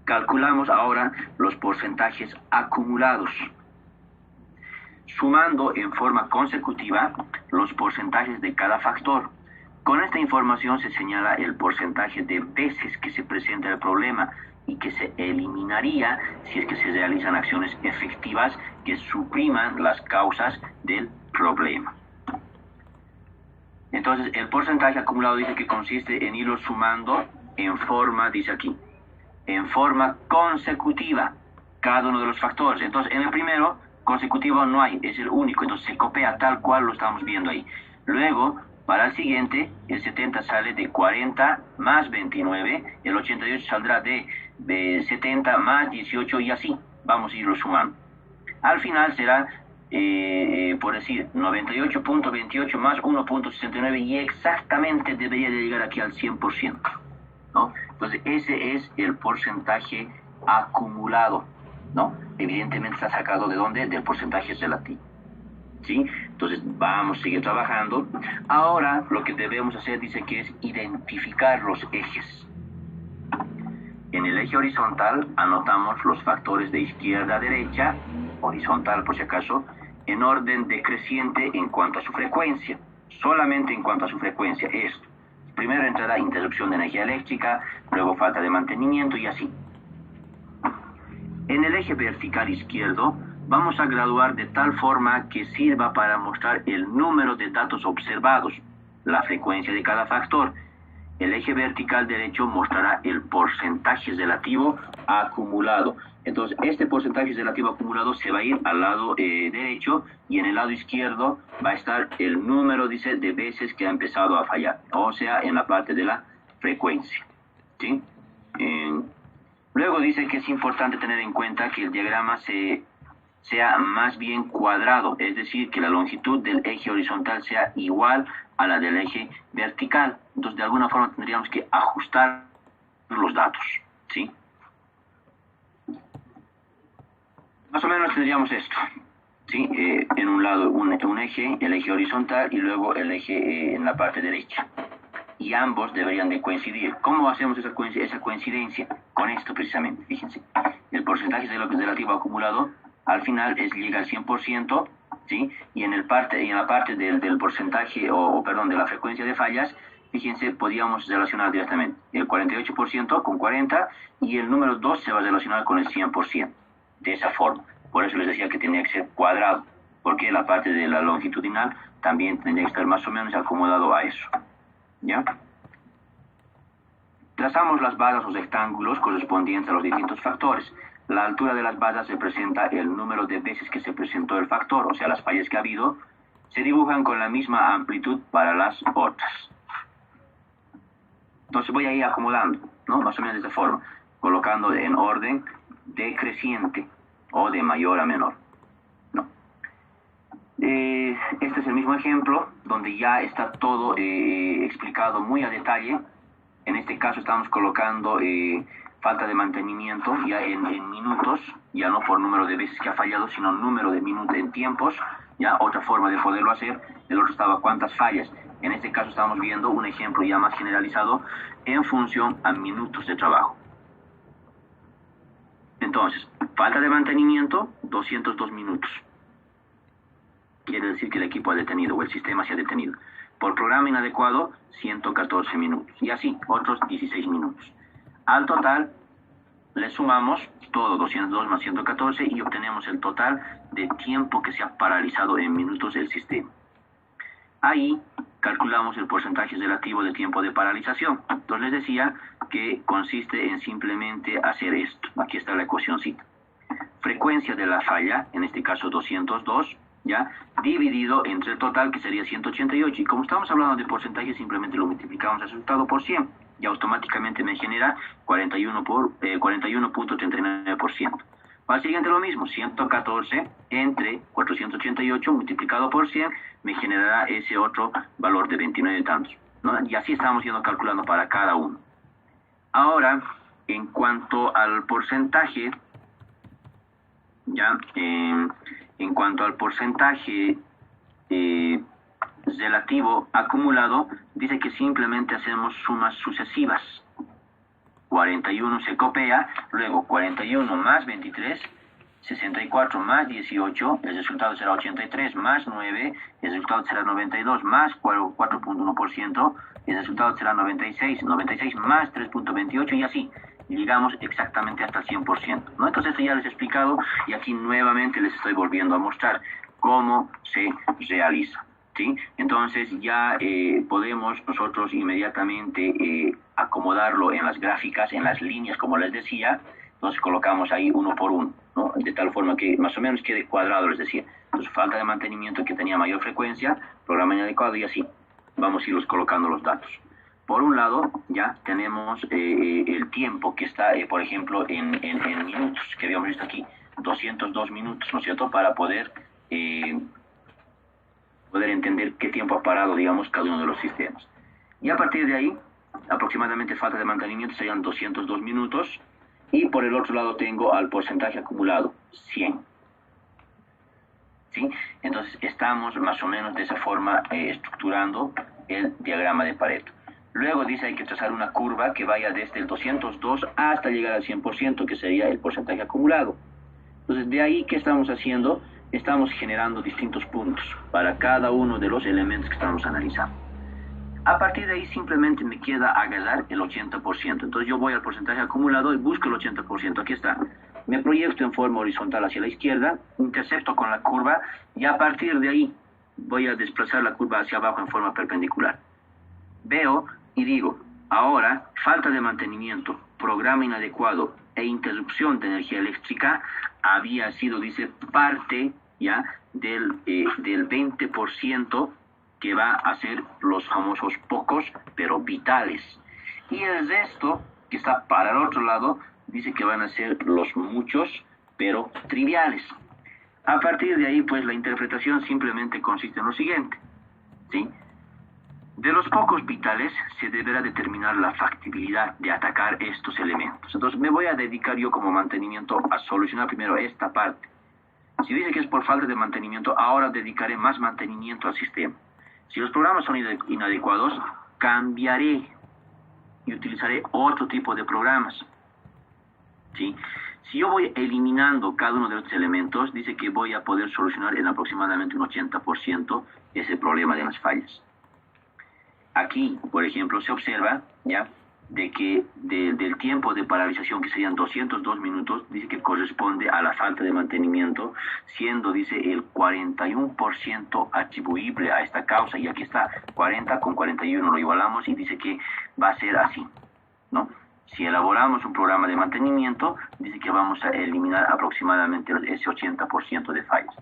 calculamos ahora los porcentajes acumulados, sumando en forma consecutiva los porcentajes de cada factor. Con esta información se señala el porcentaje de veces que se presenta el problema y que se eliminaría si es que se realizan acciones efectivas que supriman las causas del problema. Entonces, el porcentaje acumulado dice que consiste en irlo sumando en forma, dice aquí, en forma consecutiva cada uno de los factores. Entonces, en el primero, consecutivo no hay, es el único, entonces se copia tal cual lo estamos viendo ahí. Luego, para el siguiente, el 70 sale de 40 más 29, el 88 saldrá de 70 más 18 y así vamos a irlo sumando. Al final será, por decir, 98.28 más 1.69 y exactamente debería de llegar aquí al 100%, ¿no? Entonces ese es el porcentaje acumulado, ¿no? Evidentemente está sacado ¿de dónde? Del porcentaje relativo. ¿Sí? Entonces vamos a seguir trabajando. Ahora lo que debemos hacer dice que es identificar los ejes. En el eje horizontal anotamos los factores de izquierda a derecha, horizontal por si acaso, en orden decreciente en cuanto a su frecuencia, solamente en cuanto a su frecuencia. Esto. Primero entrará interrupción de energía eléctrica, luego falta de mantenimiento y así. En el eje vertical izquierdo vamos a graduar de tal forma que sirva para mostrar el número de datos observados. la frecuencia de cada factor. El eje vertical derecho mostrará el porcentaje relativo acumulado. Entonces, este porcentaje relativo acumulado se va a ir al lado derecho, y en el lado izquierdo va a estar el número, dice, de veces que ha empezado a fallar, o sea, en la parte de la frecuencia. ¿Sí? Luego dice que es importante tener en cuenta que el diagrama sea más bien cuadrado, es decir, que la longitud del eje horizontal sea igual a la del eje vertical. Entonces, de alguna forma tendríamos que ajustar los datos, ¿sí? Más o menos tendríamos esto, ¿sí? En un lado un eje, el eje horizontal, y luego el eje en la parte derecha. Y ambos deberían de coincidir. ¿Cómo hacemos esa coincidencia? Con esto precisamente, fíjense. El porcentaje relativo acumulado al final llega al 100%, ¿sí? Y en la parte del porcentaje, perdón, de la frecuencia de fallas, fíjense, podíamos relacionar directamente el 48% con 40, y el número 2 se va a relacionar con el 100%, de esa forma. Por eso les decía que tenía que ser cuadrado, porque la parte de la longitudinal también tendría que estar más o menos acomodado a eso, ¿ya? Trazamos las barras o rectángulos correspondientes a los distintos factores. La altura de las barras representa el número de veces que se presentó el factor, o sea, las fallas que ha habido. Se dibujan con la misma amplitud para las otras. Entonces voy a ir acomodando, ¿no? Más o menos de esta forma, colocando en orden decreciente o de mayor a menor, ¿no? Este es el mismo ejemplo donde ya está todo explicado muy a detalle. En este caso estamos colocando falta de mantenimiento ya en minutos, ya no por número de veces que ha fallado, sino número de minutos en tiempos, ya otra forma de poderlo hacer. El otro estaba cuántas fallas. En este caso estamos viendo un ejemplo ya más generalizado en función a minutos de trabajo. Entonces, falta de mantenimiento, 202 minutos. Quiere decir que el equipo ha detenido, o el sistema se ha detenido. Por programa inadecuado, 114 minutos. Y así, otros 16 minutos. Al total, le sumamos todo, 202 más 114, y obtenemos el total de tiempo que se ha paralizado en minutos el sistema. Ahí calculamos el porcentaje relativo de tiempo de paralización. Entonces les decía que consiste en simplemente hacer esto. Aquí está la ecuacióncita. Frecuencia de la falla, en este caso 202, ¿ya? Dividido entre el total, que sería 188. Y como estamos hablando de porcentaje, simplemente lo multiplicamos el resultado por 100. Y automáticamente me genera 41.39%. Para el siguiente lo mismo, 114 entre 488 multiplicado por 100 me generará ese otro valor de 29 y tantos, ¿no? Y así estamos yendo calculando para cada uno. Ahora, en cuanto al porcentaje, ya, en cuanto al porcentaje relativo acumulado, dice que simplemente hacemos sumas sucesivas. 41 se copia, luego 41 más 23, 64 más 18, el resultado será 83, más 9, el resultado será 92, más 4.1%, el resultado será 96, 96 más 3.28, y así llegamos exactamente hasta el 100%, ¿no? Entonces esto ya les he explicado, y aquí nuevamente les estoy volviendo a mostrar cómo se realiza, ¿sí? Entonces ya podemos nosotros inmediatamente acomodarlo en las gráficas, en las líneas, como les decía. Entonces colocamos ahí uno por uno, ¿no? De tal forma que más o menos quede cuadrado, les decía. Entonces falta de mantenimiento que tenía mayor frecuencia, programa inadecuado, y así vamos a irlos colocando los datos. Por un lado ya tenemos el tiempo que está, por ejemplo, en minutos, que habíamos visto aquí, 202 minutos, ¿no es cierto?, para poder entender qué tiempo ha parado, digamos, cada uno de los sistemas. Y a partir de ahí, aproximadamente falta de mantenimiento serían 202 minutos, y por el otro lado tengo al porcentaje acumulado, 100. ¿Sí? Entonces estamos más o menos de esa forma estructurando el diagrama de Pareto. Luego dice hay que trazar una curva que vaya desde el 202 hasta llegar al 100%, que sería el porcentaje acumulado. Entonces de ahí, ¿qué estamos haciendo? Estamos generando distintos puntos para cada uno de los elementos que estamos analizando. A partir de ahí simplemente me queda agarrar el 80%. Entonces yo voy al porcentaje acumulado y busco el 80%. Aquí está. Me proyecto en forma horizontal hacia la izquierda, intercepto con la curva, y a partir de ahí voy a desplazar la curva hacia abajo en forma perpendicular. Veo y digo, ahora, falta de mantenimiento, programa inadecuado e interrupción de energía eléctrica había sido, dice, parte ya del 20% que va a ser los famosos pocos, pero vitales. Y el resto, que está para el otro lado, dice que van a ser los muchos, pero triviales. A partir de ahí, pues la interpretación simplemente consiste en lo siguiente, ¿sí? De los pocos vitales se deberá determinar la factibilidad de atacar estos elementos. Entonces me voy a dedicar yo como mantenimiento a solucionar primero esta parte. Si dice que es por falta de mantenimiento, ahora dedicaré más mantenimiento al sistema. Si los programas son inadecuados, cambiaré y utilizaré otro tipo de programas, ¿sí? Si yo voy eliminando cada uno de estos elementos, dice que voy a poder solucionar en aproximadamente un 80% ese problema de las fallas. Aquí, por ejemplo, se observa ya de que del tiempo de paralización, que serían 202 minutos, dice que corresponde a la falta de mantenimiento, siendo, dice, el 41% atribuible a esta causa, y aquí está 40 con 41, lo igualamos y dice que va a ser así, ¿no? Si elaboramos un programa de mantenimiento, dice que vamos a eliminar aproximadamente ese 80% de fallas.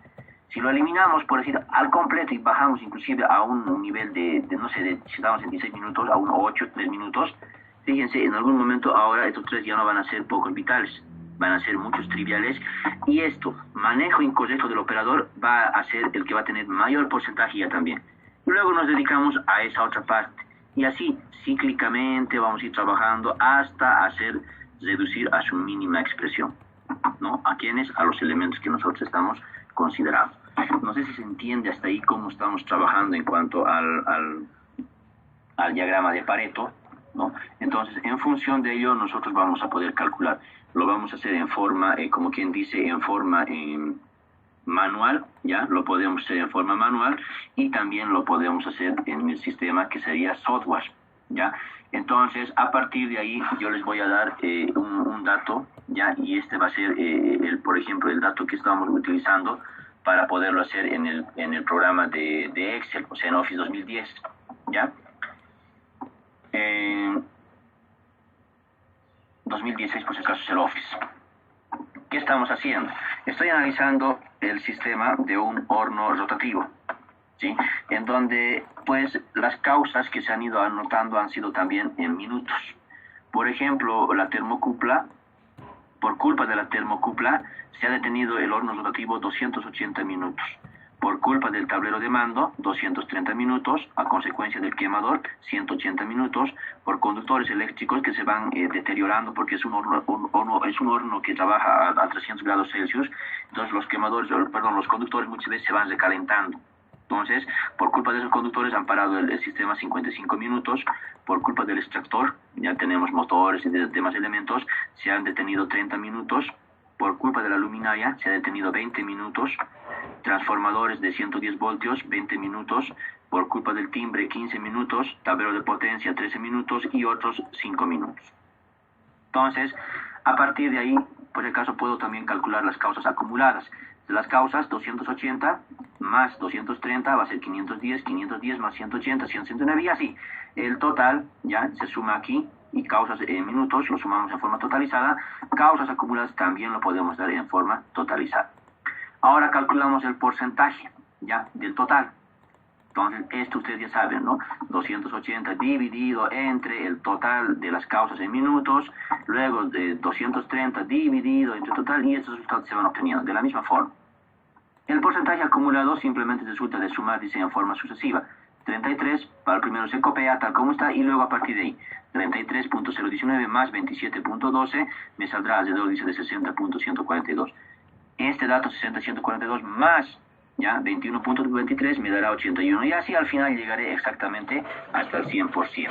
Si lo eliminamos, por decir, al completo y bajamos inclusive a un nivel no sé, si estamos en 16 minutos, a un 8, 3 minutos, fíjense, en algún momento ahora estos 3 ya no van a ser pocos vitales, van a ser muchos triviales, y esto, manejo incorrecto del operador, va a ser el que va a tener mayor porcentaje ya también. Y luego nos dedicamos a esa otra parte, y así, cíclicamente vamos a ir trabajando hasta hacer reducir a su mínima expresión, ¿no? ¿A quiénes? A los elementos que nosotros estamos considerando. No sé si se entiende hasta ahí cómo estamos trabajando en cuanto al diagrama de Pareto, ¿no? Entonces, en función de ello, nosotros vamos a poder calcular. Lo vamos a hacer en forma, como quien dice, en forma manual, ¿ya? Lo podemos hacer en forma manual y también lo podemos hacer en el sistema que sería software, ¿ya? Entonces, a partir de ahí, yo les voy a dar un dato, ¿ya? Y este va a ser, por ejemplo, el dato que estamos utilizando para poderlo hacer en el programa de Excel, o sea, en Office 2010, ¿ya? 2016, por si acaso, es el Office. ¿Qué estamos haciendo? Estoy analizando el sistema de un horno rotativo, ¿sí? En donde, pues, las causas que se han ido anotando han sido también en minutos. Por ejemplo, la termocupla, por culpa de la termocupla, se ha detenido el horno rotativo 280 minutos. Por culpa del tablero de mando, 230 minutos, a consecuencia del quemador, 180 minutos, por conductores eléctricos que se van deteriorando porque es un horno que trabaja a 300 grados Celsius, entonces los conductores muchas veces se van recalentando. Entonces, por culpa de esos conductores han parado el sistema 55 minutos, por culpa del extractor, ya tenemos motores y demás elementos, se han detenido 30 minutos, por culpa de la luminaria se ha detenido 20 minutos, transformadores de 110 voltios 20 minutos, por culpa del timbre 15 minutos, tablero de potencia 13 minutos y otros 5 minutos. Entonces, a partir de ahí, por si acaso puedo también calcular las causas acumuladas. De las causas, 280 más 230 va a ser 510, 510 más 180, 109 y así. El total ya se suma aquí y causas en minutos lo sumamos en forma totalizada. Causas acumuladas también lo podemos dar en forma totalizada. Ahora calculamos el porcentaje ya del total. Entonces, esto ustedes ya saben, ¿no? 280 dividido entre el total de las causas en minutos, luego de 230 dividido entre el total, y estos resultados se van obteniendo de la misma forma. El porcentaje acumulado simplemente resulta de sumar, dice, en forma sucesiva. 33, para el primero se copia tal como está, y luego a partir de ahí, 33.019 más 27.12, me saldrá alrededor, dice, de 60.142. Este dato, 60.142 más ya 21.23 me dará 81, y así al final llegaré exactamente hasta el 100%.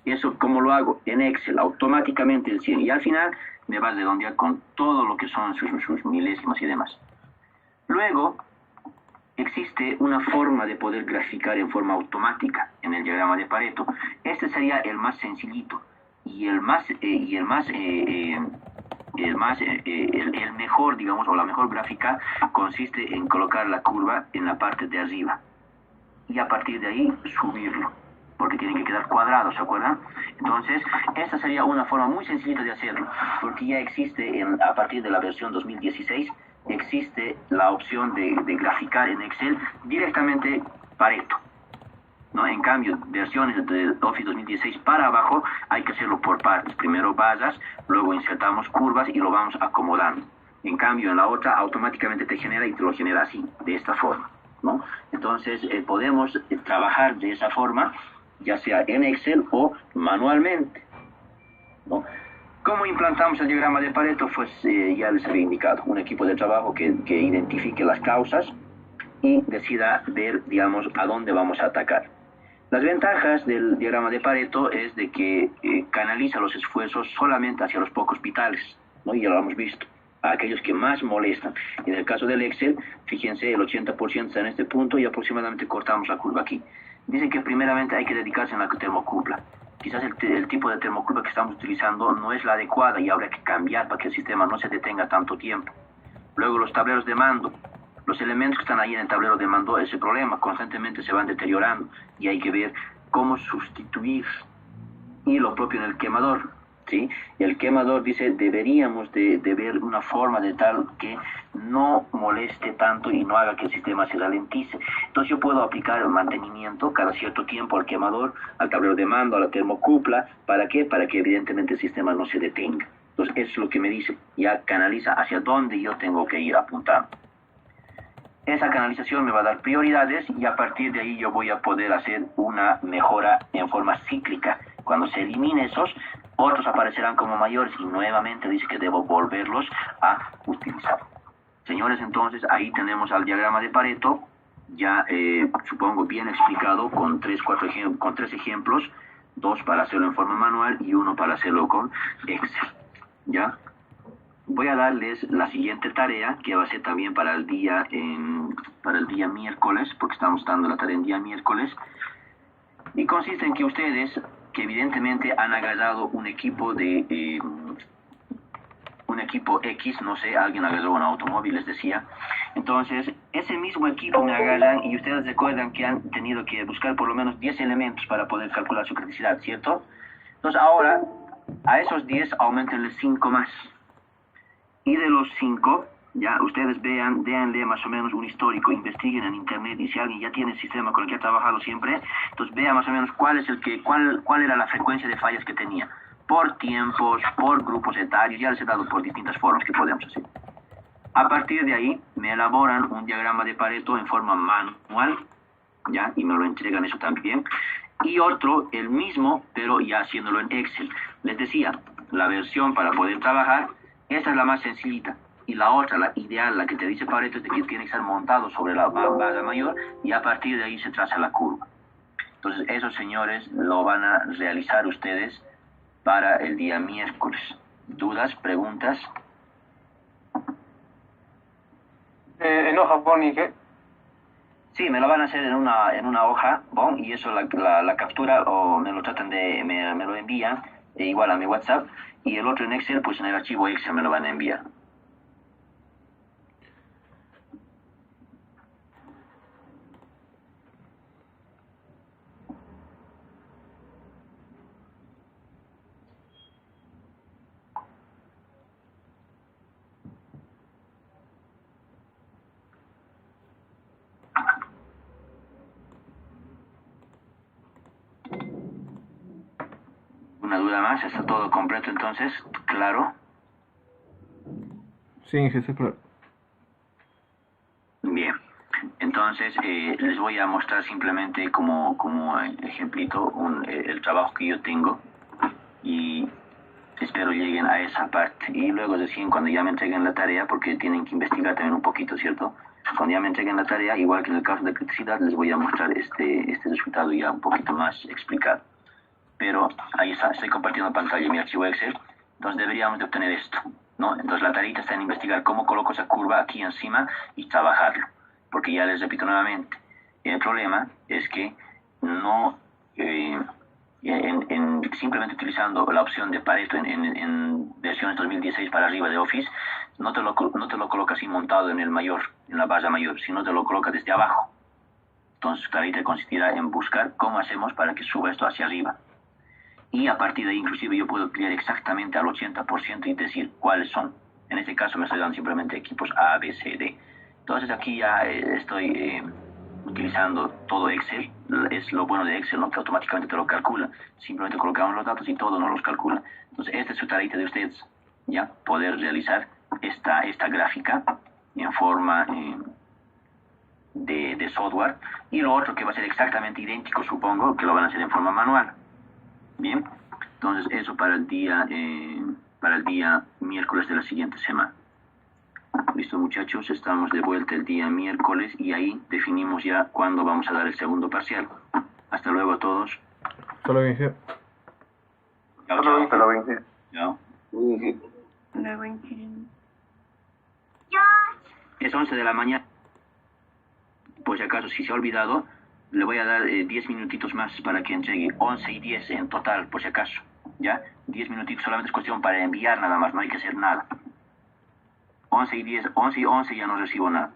Eso, ¿cómo lo hago? En Excel, automáticamente el 100, y al final me va a redondear con todo lo que son sus milésimas y demás. Luego, existe una forma de poder graficar en forma automática en el diagrama de Pareto. Este sería el más sencillito, y el mejor, digamos, o la mejor gráfica consiste en colocar la curva en la parte de arriba y a partir de ahí subirlo. porque tienen que quedar cuadrados, ¿se acuerdan? Entonces, esta sería una forma muy sencilla de hacerlo, porque ya existe a partir de la versión 2016, existe la opción de graficar en Excel directamente Pareto, ¿no? En cambio, versiones de Office 2016 para abajo hay que hacerlo por partes. Primero barras, luego insertamos curvas y lo vamos acomodando. En cambio, en la otra automáticamente te genera y te lo genera así, de esta forma, ¿no? Entonces, podemos trabajar de esa forma, ya sea en Excel o manualmente, ¿no? ¿Cómo implantamos el diagrama de Pareto? Pues ya les había indicado, un equipo de trabajo que identifique las causas y decida ver, digamos, a dónde vamos a atacar. Las ventajas del diagrama de Pareto es de que canaliza los esfuerzos solamente hacia los pocos vitales, ¿no? Y ya lo hemos visto, a aquellos que más molestan. En el caso del Excel, fíjense, el 80% está en este punto y aproximadamente cortamos la curva aquí. Dicen que primeramente hay que dedicarse a la termocupla. Quizás el tipo de termocupla que estamos utilizando no es la adecuada y habrá que cambiar para que el sistema no se detenga tanto tiempo. Luego los tableros de mando. Los elementos que están ahí en el tablero de mando, ese problema, constantemente se van deteriorando y hay que ver cómo sustituir. Y lo propio en el quemador, ¿sí? El quemador dice, deberíamos de ver una forma de tal que no moleste tanto y no haga que el sistema se ralentice. Entonces yo puedo aplicar el mantenimiento cada cierto tiempo al quemador, al tablero de mando, a la termocupla. ¿Para qué? Para que evidentemente el sistema no se detenga. Entonces eso es lo que me dice, ya canaliza hacia dónde yo tengo que ir apuntando. Esa canalización me va a dar prioridades y a partir de ahí yo voy a poder hacer una mejora en forma cíclica. Cuando se elimine esos, otros aparecerán como mayores y nuevamente dice que debo volverlos a utilizar. Señores, entonces ahí tenemos al diagrama de Pareto, ya supongo bien explicado con tres ejemplos, 2 para hacerlo en forma manual y 1 para hacerlo con Excel. ¿Ya? Voy a darles la siguiente tarea, que va a ser también para el día miércoles, porque estamos dando la tarea en día miércoles, y consiste en que ustedes, que evidentemente han agarrado un equipo X, no sé, alguien agarró un automóvil, les decía, entonces ese mismo equipo me agarran y ustedes recuerdan que han tenido que buscar por lo menos 10 elementos para poder calcular su criticidad, ¿cierto? Entonces ahora, a esos 10 aumentenle 5 más. Y de los 5, ya ustedes véanle más o menos un histórico, investiguen en internet y si alguien ya tiene el sistema con el que ha trabajado siempre, entonces vean más o menos cuál era la frecuencia de fallas que tenía, por tiempos, por grupos etarios, ya les he dado por distintas formas que podemos hacer. A partir de ahí me elaboran un diagrama de Pareto en forma manual, ya, y me lo entregan eso también, y otro, el mismo, pero ya haciéndolo en Excel. Les decía, la versión para poder trabajar, esta es la más sencillita. Y la otra, la ideal, la que te dice Pareto, es de que tiene que estar montado sobre la barra mayor y a partir de ahí se traza la curva. Entonces, esos señores lo van a realizar ustedes para el día miércoles. ¿Dudas? ¿Preguntas? ¿En hoja Bonnie qué? Sí, me lo van a hacer en una hoja, bon, y eso la captura o me lo tratan me lo envían igual a mi WhatsApp. Y el otro en Excel, pues en el archivo Excel me lo van a enviar. ¿Una duda más? ¿Está todo completo entonces? ¿Claro? Sí, está claro. Bien. Entonces, les voy a mostrar simplemente como ejemplito el trabajo que yo tengo y espero lleguen a esa parte. Y luego recién cuando ya me entreguen la tarea, porque tienen que investigar también un poquito, ¿cierto? Cuando ya me entreguen la tarea, igual que en el caso de criticidad, les voy a mostrar este resultado ya un poquito más explicado. Pero ahí está, estoy compartiendo pantalla mi archivo Excel, entonces deberíamos de obtener esto, ¿no? Entonces la tarea está en investigar cómo coloco esa curva aquí encima y trabajarlo, porque ya les repito nuevamente, el problema es que no, simplemente utilizando la opción de Pareto en versiones 2016 para arriba de Office, no te lo coloca así montado en la barra mayor, sino te lo coloca desde abajo. Entonces su tarea consistirá en buscar cómo hacemos para que suba esto hacia arriba. Y a partir de ahí inclusive yo puedo ampliar exactamente al 80% y decir cuáles son. En este caso me estoy dando simplemente equipos A, B, C, D. Entonces aquí ya estoy utilizando todo Excel. Es lo bueno de Excel, ¿no? Que automáticamente te lo calcula. Simplemente colocamos los datos y todo no los calcula. Entonces esta es su tarea de ustedes, ya poder realizar esta gráfica en forma de software. Y lo otro que va a ser exactamente idéntico, supongo, que lo van a hacer en forma manual. Bien, entonces eso para el día miércoles de la siguiente semana. Listo, muchachos, estamos de vuelta el día miércoles y ahí definimos ya cuándo vamos a dar el segundo parcial. Hasta luego a todos. Hasta luego, Inge. Chao, chao. Hasta luego, Inge. Chao. Luego Inge. Es 11 de la mañana. Por si acaso, si se ha olvidado, le voy a dar 10 minutitos más para que entregue. 11 y 10 en total, por si acaso. ¿Ya? 10 minutitos solamente es cuestión para enviar nada más, no hay que hacer nada. 11 y 10, 11 y 11 ya no recibo nada.